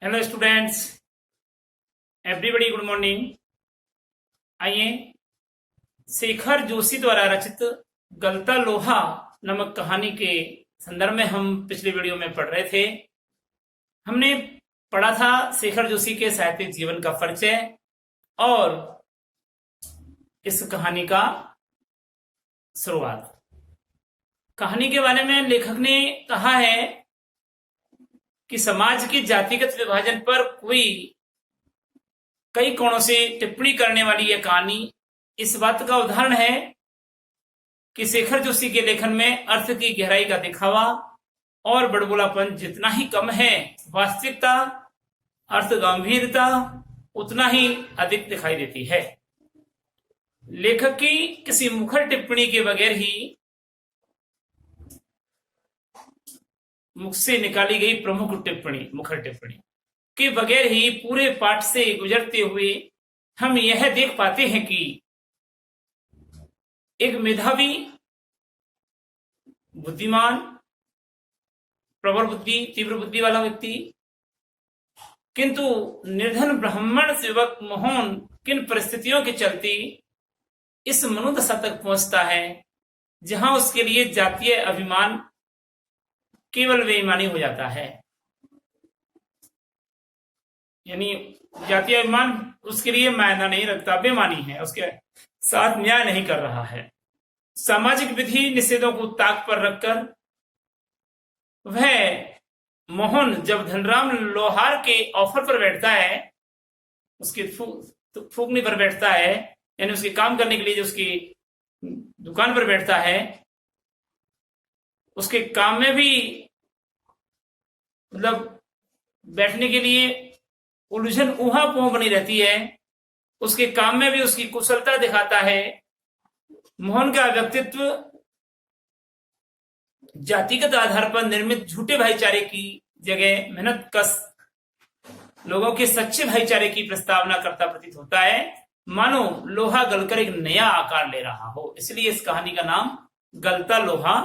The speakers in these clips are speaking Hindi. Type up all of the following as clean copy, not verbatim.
Hello students, everybody good morning. आइए, शेखर जोशी द्वारा रचित गलता लोहा नामक कहानी के संदर्भ में हम पिछले वीडियो में पढ़ रहे थे। हमने पढ़ा था शेखर जोशी के साहित्यिक जीवन का परिचय और इस कहानी का शुरुआत। कहानी के बारे में लेखक ने कहा है कि समाज की जातिगत विभाजन पर कई कोणों से टिप्पणी करने वाली यह कहानी इस बात का उदाहरण है कि शेखर जोशी के लेखन में अर्थ की गहराई का दिखावा और बड़बोलापन जितना ही कम है, वास्तविकता अर्थ गंभीरता उतना ही अधिक दिखाई देती है। लेखक की किसी मुखर टिप्पणी के बगैर ही मुख से निकाली गई प्रमुख टिप्पणी, मुखर टिप्पणी के बगैर ही पूरे पाठ से गुजरते हुए हम यह देख पाते हैं कि एक मेधावी, बुद्धिमान, प्रबल बुद्धि, तीव्र बुद्धि वाला व्यक्ति, किंतु निर्धन ब्राह्मण सेवक मोहन किन परिस्थितियों के चलते इस मनोदशा तक पहुंचता है जहां उसके लिए जातीय अभिमान केवल बेईमानी हो जाता है। यानी जातीय अभिमान उसके लिए मायना नहीं रखता, बेईमानी है, उसके साथ न्याय नहीं कर रहा है। सामाजिक विधि निषेधों को ताक पर रखकर वह मोहन जब धनराम लोहार के ऑफर पर बैठता है, उसके फूकने पर बैठता है, यानी उसके काम करने के लिए जो उसकी दुकान पर बैठता है, उसके काम में भी मतलब बैठने के लिए उलझन ऊहापोह बनी रहती है, उसके काम में भी उसकी कुशलता दिखाता है। मोहन का व्यक्तित्व जातिगत आधार पर निर्मित झूठे भाईचारे की जगह मेहनत कश लोगों के सच्चे भाईचारे की प्रस्तावना करता प्रतीत होता है, मानो लोहा गलकर एक नया आकार ले रहा हो। इसलिए इस कहानी का नाम गलता लोहा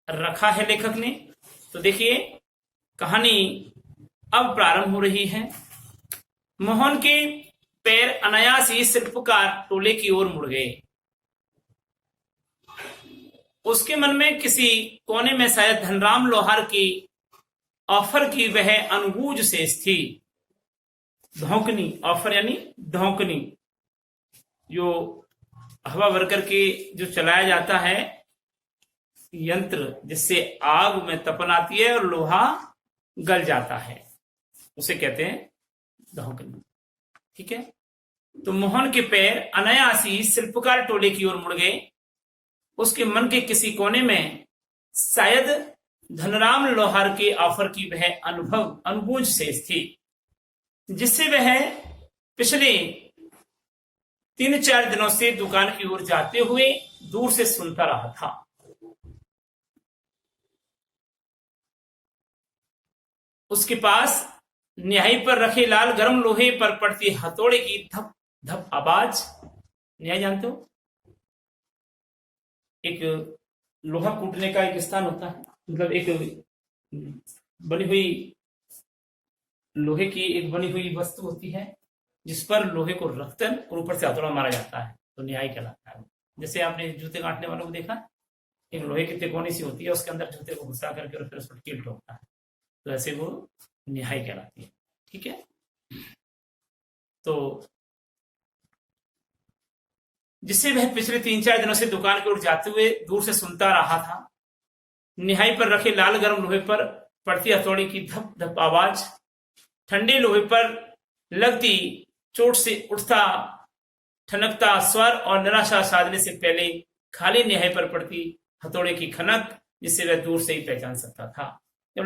रखा है लेखक ने। तो देखिए, कहानी अब प्रारंभ हो रही है। मोहन के पैर अनायास ही शिल्पकार टोले की ओर मुड़ गए। उसके मन में किसी कोने में शायद धनराम लोहार की ऑफर की वह अनगूंज शेष थी। धौंकनी, ऑफर यानी धौंकनी, जो हवा भर करके जो चलाया जाता है यंत्र, जिससे आग में तपन आती है और लोहा गल जाता है, उसे कहते हैं धौंकनी। ठीक है, तो मोहन के पैर अनायास ही शिल्पकार टोले की ओर मुड़ गए। उसके मन के किसी कोने में शायद धनराम लोहार के ऑफर की वह अनुभूज शेष थी, जिससे वह पिछले 3-4 दिनों से दुकान की ओर जाते हुए दूर से सुनता रहा था। उसके पास न्याही पर रखे लाल गर्म लोहे पर पड़ती हथौड़े की धप धप आवाज। न्याय जानते हो, एक लोहा कूटने का एक स्थान होता है, मतलब एक बनी हुई लोहे की एक बनी हुई वस्तु होती है जिस पर लोहे को रखकर और ऊपर से हथौड़ा मारा जाता है, तो न्याय कहलाता है। जैसे आपने जूते काटने वालों को देखा, एक लोहे की तिकोनी सी होती है, उसके अंदर जूते को घुसा करके और फिर उस पर कील ठोकता है, तो ऐसे वो न्याय कहलाती है। ठीक है, तो जिससे वह पिछले 3-4 दिनों से दुकान की ओर जाते हुए दूर से सुनता रहा था। निहाई पर रखे लाल गर्म लोहे पर पड़ती हथौड़ी की धप धप आवाज, ठंडे लोहे पर लगती चोट से उठता ठनकता स्वर और निराशा साधने से पहले खाली निहाई पर पड़ती हथौड़े की खनक, जिससे वह दूर से ही पहचान सकता था। जब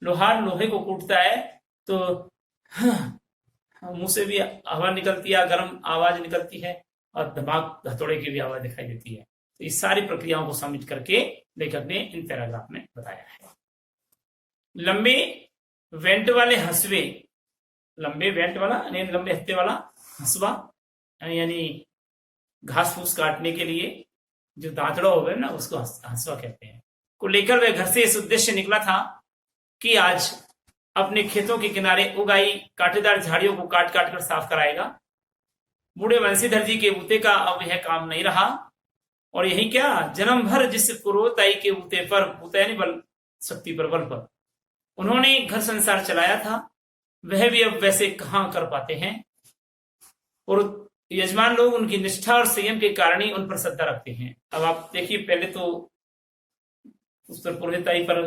लोहार लोहे को कूटता है तो मुंह से भी हवा निकलती है, गर्म आवाज निकलती है और दिमाग हथौड़े की भी आवाज दिखाई देती है। तो इस सारी प्रक्रियाओं को समझ करके लेखक ने इन पैराग्राफ में बताया है। लंबे वेंट वाले हंसवे, लंबे वेंट वाला यानी लंबे हत्ते वाला हंसवा, यानी घास फूस काटने के लिए जो दांतड़ा हो गए ना, उसको हंसवा कहते हैं, को लेकर वह घर से इस उद्देश्य निकला था कि आज अपने खेतों के किनारे उगाई कांटेदार झाड़ियों को काट काट कर साफ कराएगा। बूढ़े बंशीधर जी के बूते का अब यह काम नहीं रहा, और यही क्या, जन्म भर जिस पूर्वताई के बूते पर, बूता यानी बल, शक्ति पर, बल पर उन्होंने घर संसार चलाया था, वह भी अब वैसे कहां कर पाते हैं। और यजमान लोग उनकी निष्ठा और संयम के कारण ही उन पर श्रद्धा रखते हैं। अब आप देखिए, पहले तो उस पर पुरोहिताई पर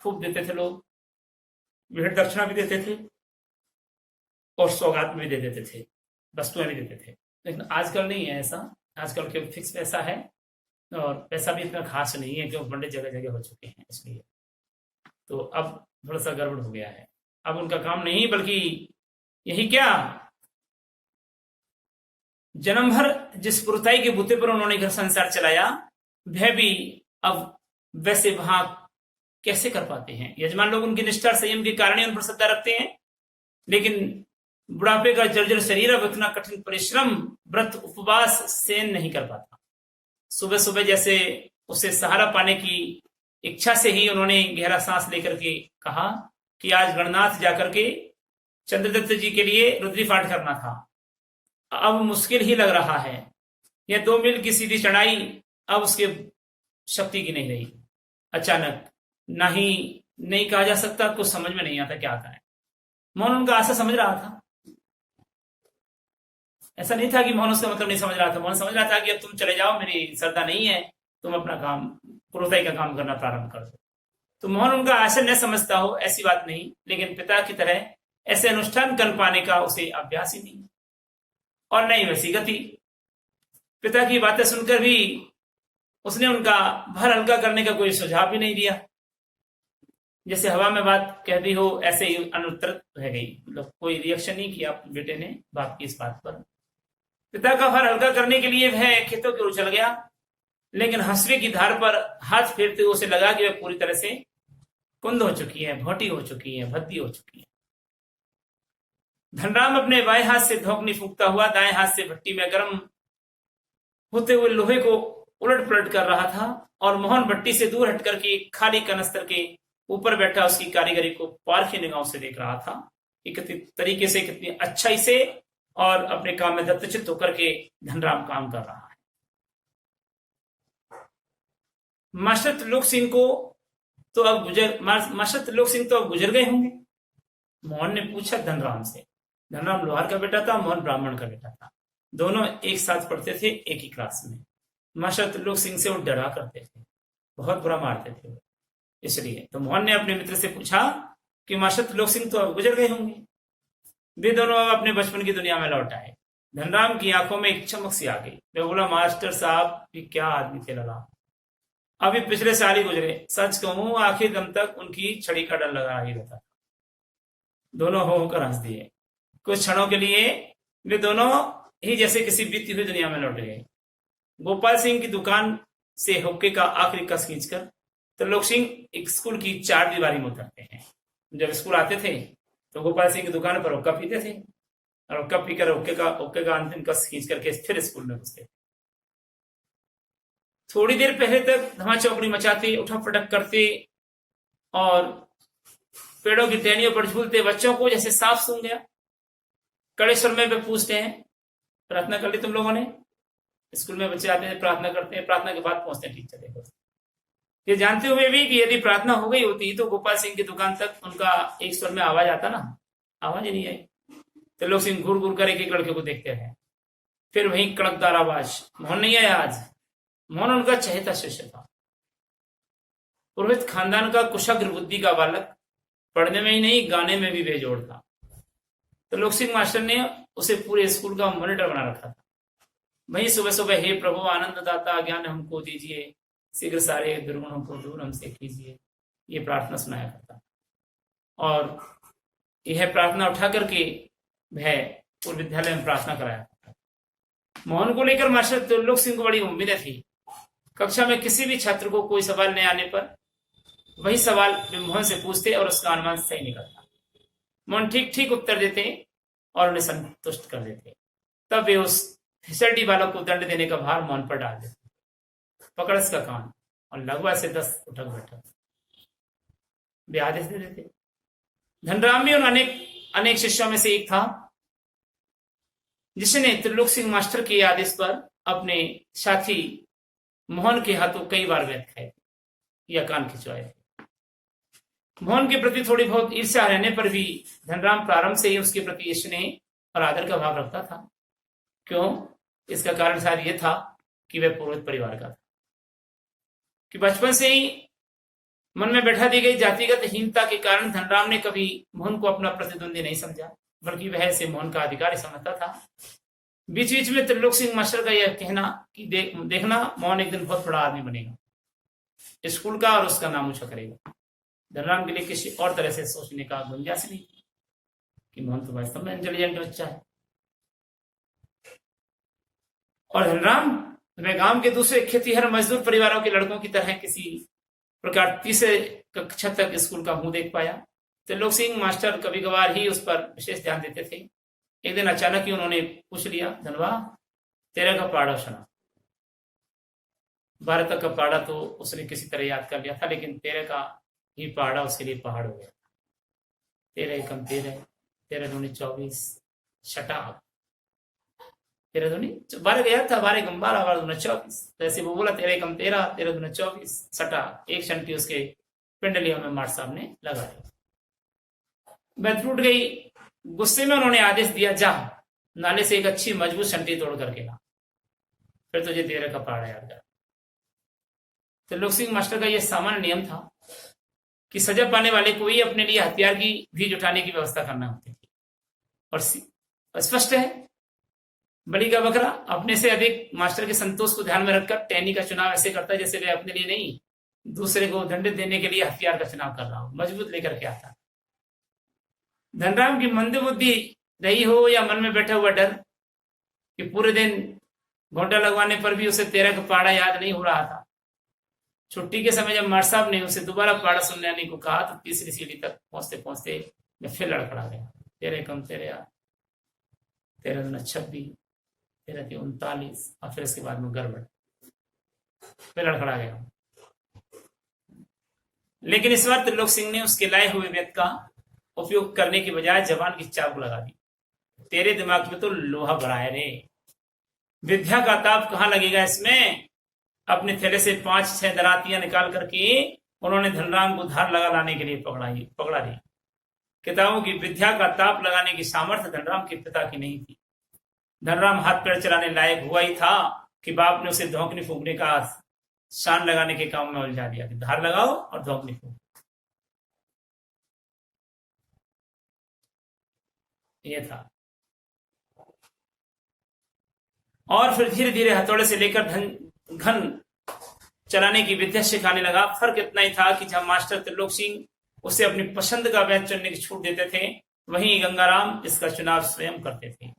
खूब देते थे लोग, भेंट दक्षिणा भी देते थे और सौगात भी दे देते थे, वस्तुएं भी देते थे। लेकिन आजकल नहीं है ऐसा, आजकल के फिक्स पैसा है, और पैसा भी इतना खास नहीं है, क्योंकि पंडित जगह जगह हो चुके हैं, इसलिए तो अब थोड़ा सा गड़बड़ हो गया है। अब उनका काम नहीं, बल्कि यही क्या, जन्म भर जिस पुरताई के बूते पर उन्होंने घर संसार चलाया, वह भी अब वैसे वहां कैसे कर पाते हैं। यजमान लोग उनकी निष्ठा और संयम के कारण ही उन पर श्रद्धा रखते हैं, लेकिन बुढ़ापे का जर्जर शरीर अब इतना कठिन परिश्रम, व्रत, उपवास सहन नहीं कर पाता। सुबह सुबह जैसे उसे सहारा पाने की इच्छा से ही उन्होंने गहरा सांस लेकर के कहा कि आज गणनाथ जाकर के चंद्रदत्त जी के लिए रुद्री पाठ करना था। अब मुश्किल ही लग रहा है, यह 2 मील की सीधी चढ़ाई अब उसके शक्ति की नहीं रही। अचानक नहीं कहा जा सकता, कुछ समझ में नहीं आता क्या करें। मोहन उनका आशा समझ रहा था, ऐसा नहीं था कि मोहन उसका मतलब नहीं समझ रहा था। मोहन समझ रहा था कि अब तुम चले जाओ, मेरी श्रद्धा नहीं है, तुम अपना काम, पुरोहिताई का काम करना प्रारंभ कर दो। तो मोहन उनका आशय न समझता हो, ऐसी बात नहीं, लेकिन पिता की तरह ऐसे अनुष्ठान कर पाने का उसे अभ्यास ही नहीं, और नहीं वैसी गति। पिता की बातें सुनकर भी उसने उनका भार हल्का करने का कोई सुझाव भी नहीं दिया। जैसे हवा में बात कह दी हो, ऐसे ही अनुत्तर रह गई, मतलब कोई रिएक्शन नहीं किया बेटे ने बाप की इस बात पर। पिता का भार हल्का करने के लिए वह खेतों की ओर चल गया, लेकिन हंसवे की धार पर हाथ फेरते हुए उसे लगा कि वह पूरी तरह से कुंद हो चुकी है, भोटी हो चुकी है, भद्दी हो चुकी है। धनराम अपने बाएं हाथ से धोकनी फूंकता हुआ दाएं हाथ से भट्टी में गर्म होते हुए लोहे को उलट पलट कर रहा था, और मोहन भट्टी से दूर हट करके खाली कनस्तर के ऊपर बैठा उसकी कारीगरी को पारखी निगाहों से देख रहा था कि कितनी तरीके से, कितनी अच्छाई से और अपने काम में दत्तचित्त होकर के धनराम काम कर रहा है। मास्टर त्रिलोक सिंह तो अब गुजर गए होंगे, मोहन ने पूछा धनराम से। धनराम लोहार का बेटा था, मोहन ब्राह्मण का बेटा था, दोनों एक साथ पढ़ते थे, एक ही क्लास में। मास्टर त्रिलोक सिंह से वो डरा करते थे, बहुत बुरा मारते थे वो, इसलिए तो मोहन ने अपने मित्र से पूछा कि मास्टर त्रिलोक सिंह तो अब गुजर गए होंगे। वे दोनों अब अपने बचपन की दुनिया में लौट आए। धनराम की आंखों में एक चमक सी आ गई। वे बोला, मास्टर साहब ये क्या आदमी थे लला, अभी पिछले साल ही गुजरे। सच कहूं आखिर दम तक उनकी छड़ी का डर लगा ही रहता। दोनों हो होकर हंस दिए। कुछ क्षणों के लिए वे दोनों ही जैसे किसी बीती हुई दुनिया में लौट गए। गोपाल सिंह की दुकान से हुक्के का आखिरी कस खींचकर त्रिलोक सिंह स्कूल की 4 दीवारी में उतरते हैं। जब स्कूल आते थे तो गोपाल सिंह की दुकान पर हुक्का पीते थे, और हुक्का पीकर हुक्के का अंतिम कस खींच करके फिर स्कूल में घुसते थे। थोड़ी देर पहले तक धमा चौकड़ी मचाते, उठक पटक करते और पेड़ों की टहनियों पर झूलते बच्चों को जैसे सांप सूंघ गया। कड़े स्वर में वे पूछते हैं, प्रार्थना कर ली तुम लोगों ने? स्कूल में बच्चे आते हैं, प्रार्थना करते हैं, प्रार्थना के बाद पहुंचते हैं टीचर देखो। ये जानते हुए भी कि यदि प्रार्थना हो गई होती तो गोपाल सिंह की दुकान तक उनका एक स्वर में आवाज आता ना, आवाज ही नहीं आई। त्रिलोक सिंह घूर घूर कर एक लड़के को देखते रहे। फिर वही कड़कदार आवाज, मोहन नहीं आया आज। मोहन उनका चहेता शिष्य था, पुरोहित खानदान का कुशाग्र बुद्धि का बालक, पढ़ने में ही नहीं गाने में भी बेजोड़ था। त्रिलोक सिंह मास्टर ने उसे पूरे स्कूल का मॉनिटर बना रखा था। वही सुबह सुबह, हे प्रभु आनंद दाता ज्ञान हमको दीजिए, शीघ्र सारे दुर्गुणों को दूर हमसे कीजिए, ये प्रार्थना सुनाया करता। और यह प्रार्थना उठा करके वह पूर्व विद्यालय में प्रार्थना कराया करता। मोहन को लेकर मास्टर त्रिलोक सिंह को बड़ी उम्मीदें थी। कक्षा में किसी भी छात्र को कोई सवाल नहीं आने पर वही सवाल वे मोहन से पूछते और उसका अनुमान सही निकलता। मोहन ठीक ठीक उत्तर देते और उन्हें संतुष्ट कर देते। तब वे उस फिसलटी बालक को दंड देने का भार मोहन पर डाल देते। पकड़ इसका कान और लगवा से 10 उठक बैठक वे आदेश दे देते। धनराम भी उन अनेक अनेक शिष्यों में से एक था जिसने त्रिलोक सिंह मास्टर के आदेश पर अपने साथी मोहन के हाथों कई बार वैद खाए या कान खिंचवाए। मोहन के प्रति थोड़ी बहुत ईर्ष्या रहने पर भी धनराम प्रारंभ से ही उसके प्रति स्नेह और आदर का भाव रखता था। क्यों? इसका कारण शायद यह था कि वह पुरोहित परिवार का था, कि बचपन से ही मन में बैठा दी गई जातिगत हीनता के कारण धनराम ने कभी मोहन को अपना प्रतिद्वंदी नहीं समझा, बल्कि वह इसे मोहन का अधिकारी समझता था। बीच बीच में त्रिलोक सिंह मास्टर का यह कहना कि देखना मोहन एक दिन बहुत बड़ा आदमी बनेगा, स्कूल का और उसका नाम ऊंचा करेगा, धनराम के लिए किसी और तरह से सोचने का गुंजाइश नहीं कि मोहन तो वास्तव में इंटेलिजेंट बच्चा है। और धनराम वह गांव के दूसरे खेतीहर मजदूर परिवारों के लड़कों की तरह किसी प्रकार तीसरे कक्षा तक स्कूल का मुंह देख पाया। त्रिलोक सिंह मास्टर कभी कभार ही उस पर विशेष ध्यान देते थे। एक दिन अचानक ही उन्होंने पूछ लिया, धनवा तेरा का पहाड़ा सुना। 12 तक का पहाड़ा तो उसने किसी तरह याद कर लिया था, लेकिन तेरे का ही पहाड़ा उसके लिए पहाड़ हो गया। 13 एकम 13, 13 दूनी 24, छठा 13 दूनी 12 गया था, 12 एकम 12, 12 दूना 24। जैसे वो बोला 13 एकम 13, 13 दूना 24, छठा एक शंटी उसके पिंडलियों में मार साहब ने लगा दी। मैं टूट गई। गुस्से में उन्होंने आदेश दिया, जा नाले से एक अच्छी मजबूत शंटी तोड़ करके ला, फिर तुझे 13 का पहाड़ा याद कर। त्रिलोक सिंह मास्टर का यह सामान्य नियम था कि सजा पाने वाले को ही अपने लिए हथियार की भी जुटाने की व्यवस्था करना होती थी। और स्पष्ट है, बलि का बकरा अपने से अधिक मास्टर के संतोष को ध्यान में रखकर टहनी का चुनाव ऐसे करता है जैसे वे अपने लिए नहीं, दूसरे को दंडित देने के लिए हथियार का चुनाव कर रहा हो, मजबूत लेकर के आता। धनराम की मंदबुद्धि रही हो या मन में बैठा हुआ डर कि पूरे दिन घोंटा लगवाने पर भी उसे 13 का पहाड़ा याद नहीं हो रहा था, छुट्टी के समय जब मार साहब ने उसे दोबारा पहाड़ा सुनने आने को कहा तो तीसरी सीढ़ी तक पहुंचते पहुंचते मैं फिर लड़खड़ा गया। 13 कम 13, 13 दूना 26, 13 थी 39, और फिर इसके बाद में गड़बड़, फिर लड़खड़ा गया। लेकिन इस बार त्रिलोक सिंह ने उसके लाए हुए वेद का उपयोग करने की बजाय जबान की चाबुक लगा दी। तेरे दिमाग में तो लोहा भरा है रे, विद्या का ताप कहां लगेगा इसमें। अपने थैले से 5-6 दरातियां निकाल करके उन्होंने धनराम को धार लगा लाने के लिए पकड़ा दी। किताबों की विद्या का ताप लगाने की सामर्थ्य धनराम के पिता की नहीं थी। धनराम हाथ पैर चलाने लायक हुआ ही था कि बाप ने उसे धोंकनी फूंकने का शान लगाने के काम में उलझा दिया कि धार लगाओ और धोंकनी फूंको। यह था। और फिर धीरे धीरे हथौड़े से लेकर घन चलाने की विद्या सिखाने लगा। फर्क इतना ही था कि जब मास्टर त्रिलोक सिंह उसे अपनी पसंद का वैद चुनने की छूट देते थे, वहीं गंगाराम इसका चुनाव स्वयं करते थे।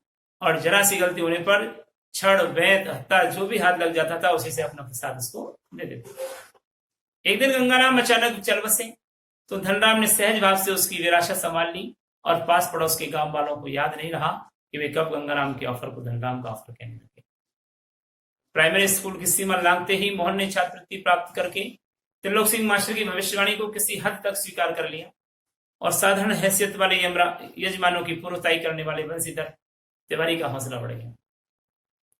और जरा सी गलती होने पर छड़, वैद, हत्ता जो भी हाथ लग जाता था उसी से अपना प्रसाद उसको दे देते। एक दिन गंगाराम अचानक चल बसे तो धनराम ने सहज भाव से उसकी विरासत संभाल ली और पास पड़ोस के गांव वालों को याद नहीं रहा कि वे कब गंगाराम के ऑफर को धनराम का ऑफर कहने लगे। प्राइमरी स्कूल की सीमा लांघते ही मोहन ने छात्रवृत्ति प्राप्त करके त्रिलोक सिंह मास्टर की भविष्यवाणी को किसी हद तक स्वीकार कर लिया और साधारण हैसियत वाले यजमानों की पूर्वताई करने वाले बंसीधर तिवारी का हौसला बढ़ गया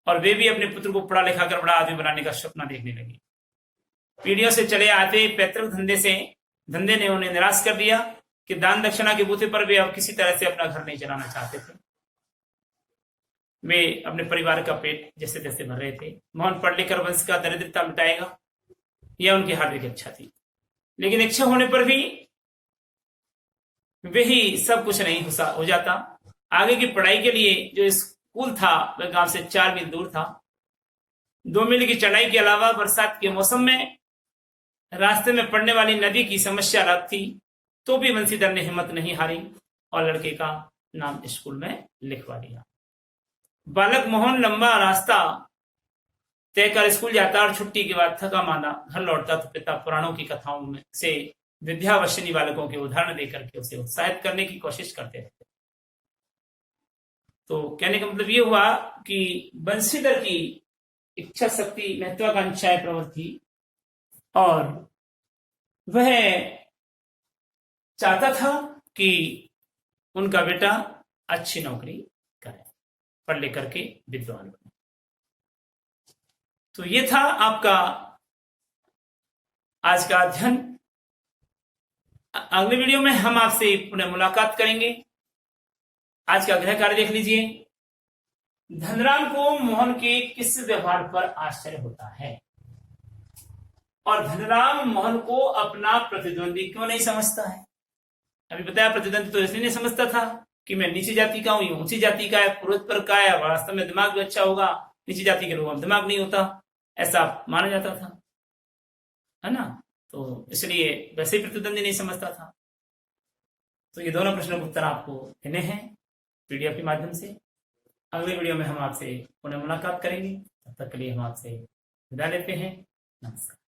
और वे भी अपने पुत्र को पढ़ा लिखा कर बड़ा आदमी बनाने का सपना देखने लगे। पीढ़ियों से चले आते पैतृक धंधे ने उन्हें निराश कर दिया कि दान दक्षिणा के बूते पर वे अब किसी तरह से अपना घर नहीं चलाना चाहते थे। वे अपने परिवार का पेट जैसे तैसे भर रहे थे। मोहन पढ़ लिखकर वंश का दरिद्रता मिटाएगा, यह उनकी हार्दिक इच्छा थी। लेकिन इच्छा होने पर भी वही सब कुछ नहीं हो जाता। आगे की पढ़ाई के लिए जो स्कूल था वह गांव से 4 मील दूर था। 2 मील की चढ़ाई के अलावा बरसात के मौसम में रास्ते में पड़ने वाली नदी की समस्या अलग थी। तो भी बंसीधर ने हिम्मत नहीं हारी और लड़के का नाम स्कूल में लिखवा दिया। बालक मोहन लंबा रास्ता तय कर स्कूल जाता और छुट्टी के बाद थका मांदा घर लौटता तो पिता पुराणों की कथाओं में से विद्यावशिनी बालकों के उदाहरण देकर के उसे उत्साहित करने की कोशिश करते रहते। तो कहने का मतलब ये हुआ कि बंसीधर की इच्छा शक्ति, महत्वाकांक्षाएं प्रबल थी और वह चाहता था कि उनका बेटा अच्छी नौकरी करे, पढ़ लिख करके विद्वान बने। तो ये था आपका आज का अध्ययन। अगले वीडियो में हम आपसे पुनः मुलाकात करेंगे। आज का गृह कार्य देख लीजिए। धनराम को मोहन के किस व्यवहार पर आश्चर्य होता है, और धनराम मोहन को अपना प्रतिद्वंदी क्यों नहीं समझता है। अभी बताया प्रतिद्वंदी तो इसलिए नहीं समझता था कि मैं नीची जाति का हूं, ये ऊंची जाति का है, पुरोहित पर का है, वास्तव में दिमाग भी अच्छा होगा, नीची जाति के लोगों में दिमाग नहीं होता, ऐसा माना जाता था, है ना। तो इसलिए वैसे ही प्रतिद्वंदी नहीं समझता था। तो ये दोनों प्रश्नों के उत्तर आपको देने हैं पीडीएफ के माध्यम से। अगले वीडियो में हम आपसे पुनः मुलाकात करेंगे। तब तक के लिए हम आपसे विदा लेते हैं। नमस्कार।